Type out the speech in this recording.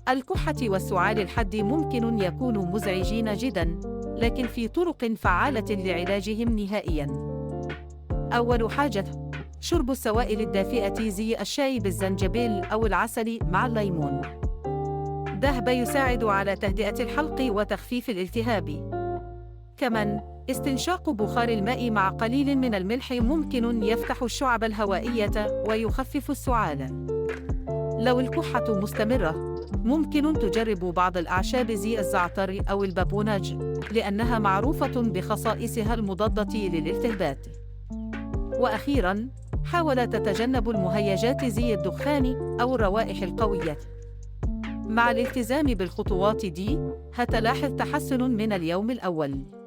الكحة والسعال الحاد ممكن يكونوا مزعجين جداً، لكن في طرق فعالة لعلاجهم نهائياً. أول حاجة، شرب السوائل الدافئة زي الشاي بالزنجبيل أو العسل مع الليمون. ده يساعد على تهدئة الحلق وتخفيف الالتهاب. كمان، استنشاق بخار الماء مع قليل من الملح ممكن يفتح الشعب الهوائية ويخفف السعال. لو الكحة مستمرة، ممكن تجرب بعض الأعشاب زي الزعتر أو البابونج، لأنها معروفة بخصائصها المضادة للالتهابات. وأخيراً، حاول تتجنب المهيجات زي الدخان أو الروائح القوية. مع الالتزام بالخطوات دي، هتلاحظ تحسن من اليوم الأول.